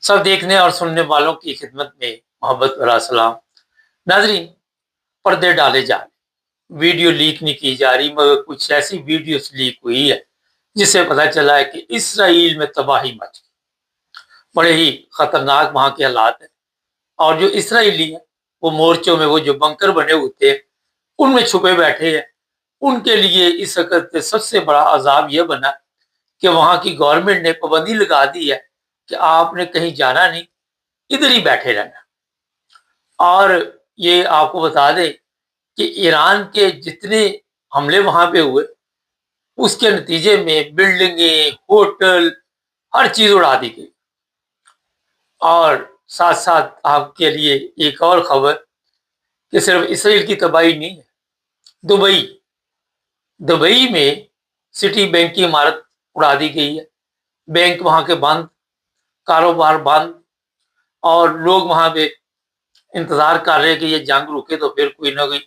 سب دیکھنے اور سننے والوں کی خدمت میں محبت بھرا سلام۔ ناظرین، پردے ڈالے جا رہے، ویڈیو لیک نہیں کی جا رہی، مگر کچھ ایسی ویڈیوز لیک ہوئی ہے جس سے پتہ چلا ہے کہ اسرائیل میں تباہی مچ گئی۔ بڑے ہی خطرناک وہاں کے حالات ہیں، اور جو اسرائیلی ہیں وہ مورچوں میں، وہ جو بنکر بنے ہوتے ہیں ان میں چھپے بیٹھے ہیں۔ ان کے لیے اس وقت سب سے بڑا عذاب یہ بنا کہ وہاں کی گورنمنٹ نے پابندی لگا دی ہے کہ آپ نے کہیں جانا نہیں، ادھر ہی بیٹھے رہنا۔ اور یہ آپ کو بتا دیں کہ ایران کے جتنے حملے وہاں پہ ہوئے اس کے نتیجے میں بلڈنگیں، ہوٹل، ہر چیز اڑا دی گئی۔ اور ساتھ ساتھ آپ کے لیے ایک اور خبر کہ صرف اسرائیل کی تباہی نہیں ہے، دبئی میں سٹی بینک کی عمارت اڑا دی گئی ہے، بینک وہاں کے بند، کاروبار بند، اور لوگ وہاں پہ انتظار کر رہے کہ یہ جنگ رکے تو پھر کوئی نہ کوئی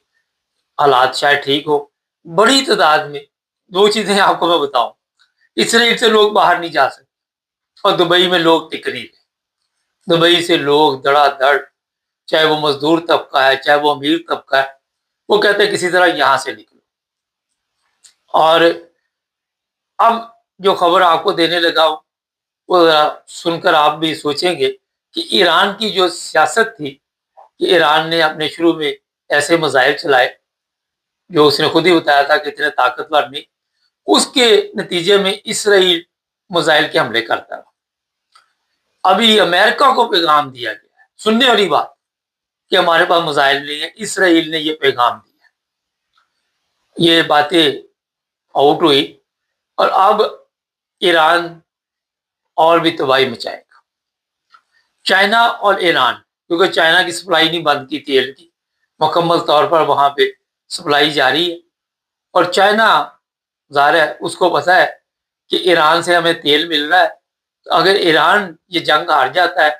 حالات شاید ٹھیک ہو۔ بڑی تعداد میں دو چیزیں آپ کو میں بتاؤں، اسرائیل سے لوگ باہر نہیں جا سکتے اور دبئی میں لوگ ٹک نہیں رہے۔ دبئی سے لوگ دڑا دڑ، چاہے وہ مزدور طبقہ ہے چاہے وہ امیر طبقہ ہے، وہ کہتے ہیں کسی طرح یہاں سے نکلو۔ اور اب جو خبر آپ کو دینے لگا ہوں وہ سن کر آپ بھی سوچیں گے کہ ایران کی جو سیاست تھی کہ ایران نے اپنے شروع میں ایسے میزائل چلائے جو اس نے خود ہی بتایا تھا کہ اتنے طاقتور نہیں، اس کے نتیجے میں اسرائیل میزائل کے حملے کرتا رہا۔ ابھی امریکہ کو پیغام دیا گیا ہے، سننے والی بات کہ ہمارے پاس میزائل نہیں ہے، اسرائیل نے یہ پیغام دیا۔ یہ باتیں آؤٹ ہوئی اور اب ایران اور بھی تباہی مچائے گا۔ چائنا اور ایران، کیونکہ چائنا کی سپلائی نہیں بند کی تیل کی، مکمل طور پر وہاں پہ سپلائی جاری ہے، اور چائنا ظاہر ہے اس کو پتہ ہے کہ ایران سے ہمیں تیل مل رہا ہے، تو اگر ایران یہ جنگ ہار جاتا ہے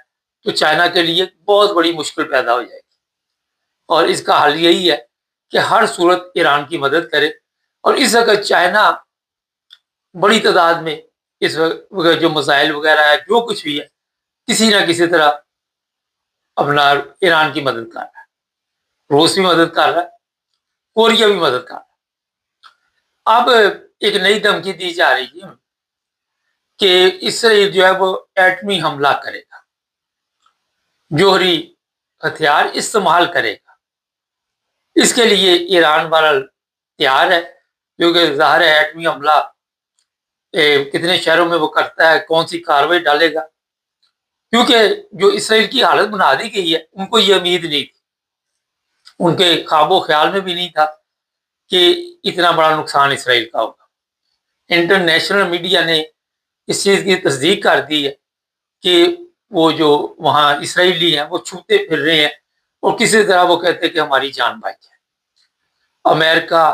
تو چائنا کے لیے بہت بڑی مشکل پیدا ہو جائے گی، اور اس کا حل یہی ہے کہ ہر صورت ایران کی مدد کرے۔ اور اس وقت چائنا بڑی تعداد میں اس وقت جو میزائل وغیرہ ہے، جو کچھ بھی ہے، کسی نہ کسی طرح اپنا ایران کی مدد کر رہا ہے۔ روس بھی مدد کر رہا ہے، کوریا بھی مدد کر رہا ہے۔ اب ایک نئی دھمکی دی جا رہی ہے کہ اسرائیل جو ہے وہ ایٹمی حملہ کرے گا، جوہری ہتھیار استعمال کرے گا۔ اس کے لیے ایران بہرحال تیار ہے، کیونکہ ظاہر ہے ایٹمی حملہ کتنے شہروں میں وہ کرتا ہے، کون سی کارروائی ڈالے گا، کیونکہ جو اسرائیل کی حالت بنا دی گئی ہے ان کو یہ امید نہیں تھی، ان کے خواب و خیال میں بھی نہیں تھا کہ اتنا بڑا نقصان اسرائیل کا ہوگا۔ انٹرنیشنل میڈیا نے اس چیز کی تصدیق کر دی ہے کہ وہ جو وہاں اسرائیلی ہیں وہ چھوٹے پھر رہے ہیں اور کسی طرح وہ کہتے ہیں کہ ہماری جان بچ ہے۔ امریکہ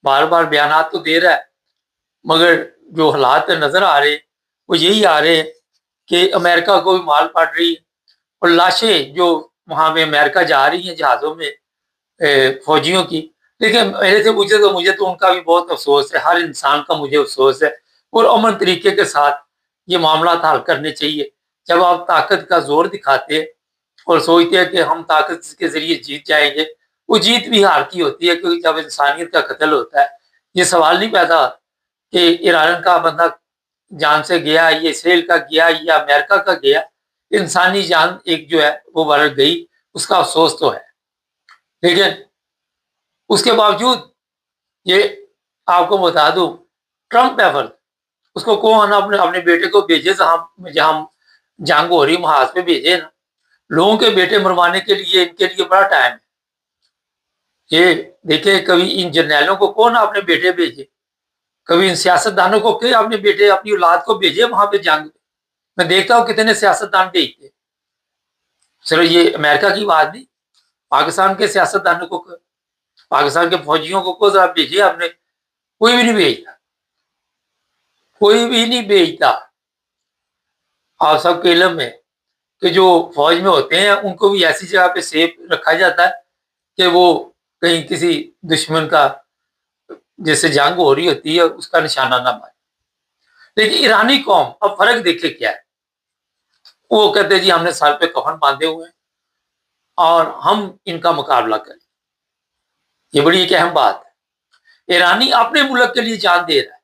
بار بار بیانات تو دے رہا ہے، مگر جو حالات نظر آ رہے وہ یہی آ رہے ہیں کہ امریکہ کو بھی مال پڑ رہی ہے، اور لاشیں جو وہاں پہ امریکہ جا رہی ہیں جہازوں میں فوجیوں کی، لیکن مجھے تو ان کا بھی بہت افسوس ہے، ہر انسان کا مجھے افسوس ہے، اور امن طریقے کے ساتھ یہ معاملات حل کرنے چاہیے۔ جب آپ طاقت کا زور دکھاتے اور سوچتے ہیں کہ ہم طاقت کے ذریعے جیت جائیں گے، وہ جیت بھی ہار کی ہوتی ہے، کیونکہ جب انسانیت کا قتل ہوتا ہے یہ سوال نہیں پیدا کہ ایران کا بندہ جان سے گیا، یہ اسرائیل کا گیا یا امریکہ کا گیا، انسانی جان ایک جو ہے وہ بڑھ گئی، اس کا افسوس تو ہے۔ لیکن اس کے باوجود یہ آپ کو بتا دوں، ٹرمپ ایفر اس کو کون اپنے بیٹے کو بھیجے جہاں جنگ ہو رہی محاذ پہ بھیجے نا، لوگوں کے بیٹے مروانے کے لیے ان کے لیے بڑا ٹائم ہے۔ یہ دیکھیں کبھی ان جرنیلوں کو کون اپنے بیٹے بھیجے، کبھی ان سیاستدانوں کو کہ اپنے بیٹے اپنی اولاد کو بھیجے وہاں پہ جنگ۔ میں دیکھتا ہوں کتنے سیاستدان بھیجتے، صرف یہ امریکہ کی بات نہیں، پاکستان کے سیاستدانوں کو، پاکستان کے فوجیوں کو ذرا بھیجیے آپ نے، کوئی بھی نہیں بھیجتا، کوئی بھی نہیں بھیجتا۔ آپ سب کے علم میں کہ جو فوج میں ہوتے ہیں ان کو بھی ایسی جگہ پہ سیف رکھا جاتا ہے کہ وہ کہیں کسی دشمن کا جیسے جنگ ہو رہی ہوتی ہے اس کا نشانہ نہ مارے۔ لیکن ایرانی قوم، اب فرق دیکھے کیا ہے، وہ کہتے ہیں جی ہم نے سر پہ کفن باندھے ہوئے ہیں اور ہم ان کا مقابلہ کریں. یہ بڑی ایک اہم بات ہے. ایرانی اپنے ملک کے لیے جان دے رہا ہے،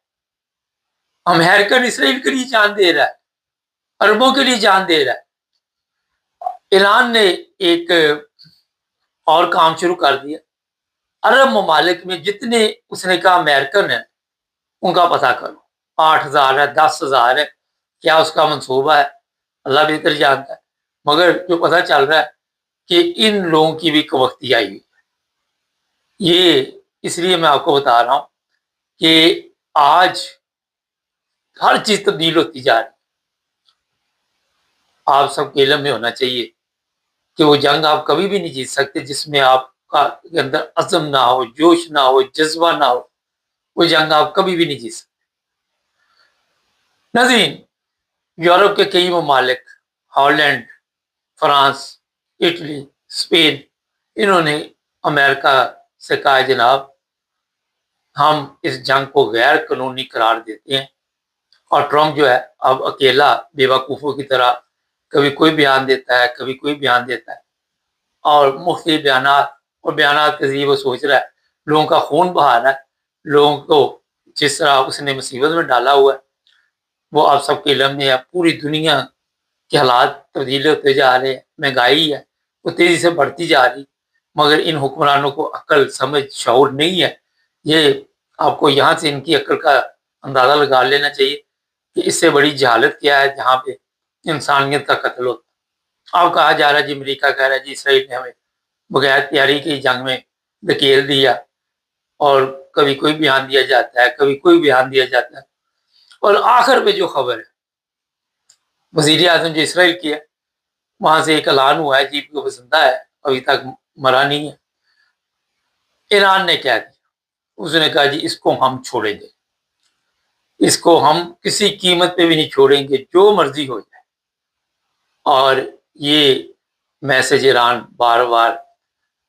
امریکن اسرائیل کے لیے جان دے رہا ہے، عربوں کے لیے جان دے رہا ہے. ایران نے ایک اور کام شروع کر دیا. عرب ممالک میں جتنے اس نے کہا امریکن ہیں ان کا پتہ کرو، 8,000 ہے، 10,000 ہے، کیا اس کا منصوبہ ہے اللہ بہتر جانتا ہے. مگر جو پتہ چل رہا ہے کہ ان لوگوں کی بھی وقتی آئی ہوئی ہے. یہ اس لیے میں آپ کو بتا رہا ہوں کہ آج ہر چیز تبدیل ہوتی جا رہی ہے. آپ سب کے علم میں ہونا چاہیے کہ وہ جنگ آپ کبھی بھی نہیں جیت سکتے جس میں آپ کا کے اندر عزم نہ ہو، جوش نہ ہو، جذبہ نہ ہو. وہ جنگ آپ کبھی بھی نہیں جیت سکتے. ناظرین، یورپ کے کئی ممالک، ہالینڈ، فرانس، اٹلی، اسپین، انہوں نے امریکہ سے کہا جناب ہم اس جنگ کو غیر قانونی قرار دیتے ہیں. اور ٹرمپ جو ہے اب اکیلا بے وقوفوں کی طرح کبھی کوئی بیان دیتا ہے، کبھی کوئی بیان دیتا ہے، اور مختلف بیانات کے ذریعے وہ سوچ رہا ہے لوگوں کا خون بہا رہا ہے. لوگوں کو جس طرح اس نے مصیبت میں ڈالا ہوا ہے وہ آپ سب کے علم میں ہے. پوری دنیا کے حالات تبدیل ہوتے جا رہے ہیں، مہنگائی ہے وہ تیزی سے بڑھتی جا رہی، مگر ان حکمرانوں کو عقل، سمجھ، شعور نہیں ہے. یہ آپ کو یہاں سے ان کی عقل کا اندازہ لگا لینا چاہیے کہ اس سے بڑی جہالت کیا ہے جہاں پہ انسانیت کا قتل ہوتا. اب کہا جا رہا ہے جی امریکہ کہہ رہا ہے جی اسرائیل نے ہمیں بغیر تیاری کی جنگ میں دھکیل دیا، اور کبھی کوئی بیان دیا جاتا ہے، کبھی کوئی بیان دیا جاتا ہے. اور آخر پہ جو خبر ہے وزیر اعظم جو اسرائیل کی ہے وہاں سے ایک اعلان ہوا ہے جی وہ زندہ ہے، ابھی تک مرا نہیں ہے. ایران نے کیا کیا؟ اس نے کہا جی اس کو ہم چھوڑیں گے، اس کو ہم کسی قیمت پہ بھی نہیں چھوڑیں گے، جو مرضی ہو جائے. اور یہ میسج ایران بار بار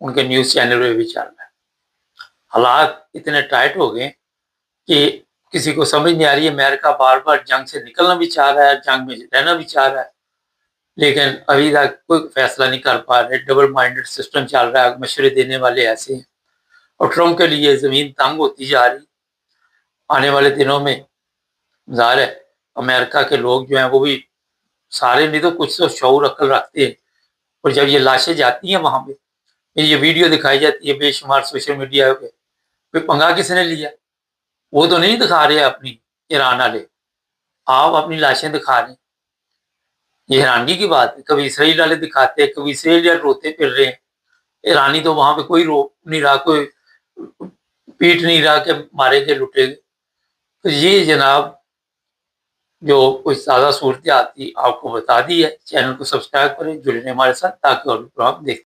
ان کے نیوز چینل پہ بھی چل رہا ہے. حالات اتنے ٹائٹ ہو گئے کہ کسی کو سمجھ نہیں آ رہی ہے. امریکہ بار بار جنگ سے نکلنا بھی چاہ رہا ہے، جنگ میں رہنا بھی چاہ رہا ہے، لیکن ابھی تک کوئی فیصلہ نہیں کر پا رہے. ڈبل مائنڈڈ سسٹم چل رہا ہے، مشورے دینے والے ایسے ہیں. اور ٹرمپ کے لیے زمین تنگ ہوتی جا رہی. آنے والے دنوں میں ظاہر ہے امریکہ کے لوگ جو ہیں وہ بھی سارے نہیں تو کچھ تو شعور عقل رکھتے ہیں. اور جب یہ لاشیں جاتی ہیں وہاں پہ، یہ ویڈیو دکھائی جاتی ہے بے شمار سوشل میڈیا پہ، کوئی پنگا کس نے لیا؟ وہ تو نہیں دکھا رہے اپنی ایران والے، آپ اپنی لاشیں دکھا رہے ہیں. یہ حیرانگی کی بات ہے. کبھی اسرائیل والے دکھاتے ہیں، کبھی اسرائیل والے روتے پھر رہے ہیں. ایرانی تو وہاں پہ کوئی رو نہیں رہا، کوئی پیٹ نہیں رہا کہ مارے گے لٹے گے. تو یہ جناب جو کوئی تازہ صورتحال تھی آپ کو بتا دی ہے. چینل کو سبسکرائب کریں، جڑیں ہمارے ساتھ تاکہ اور بھی پروگرام دیکھیں.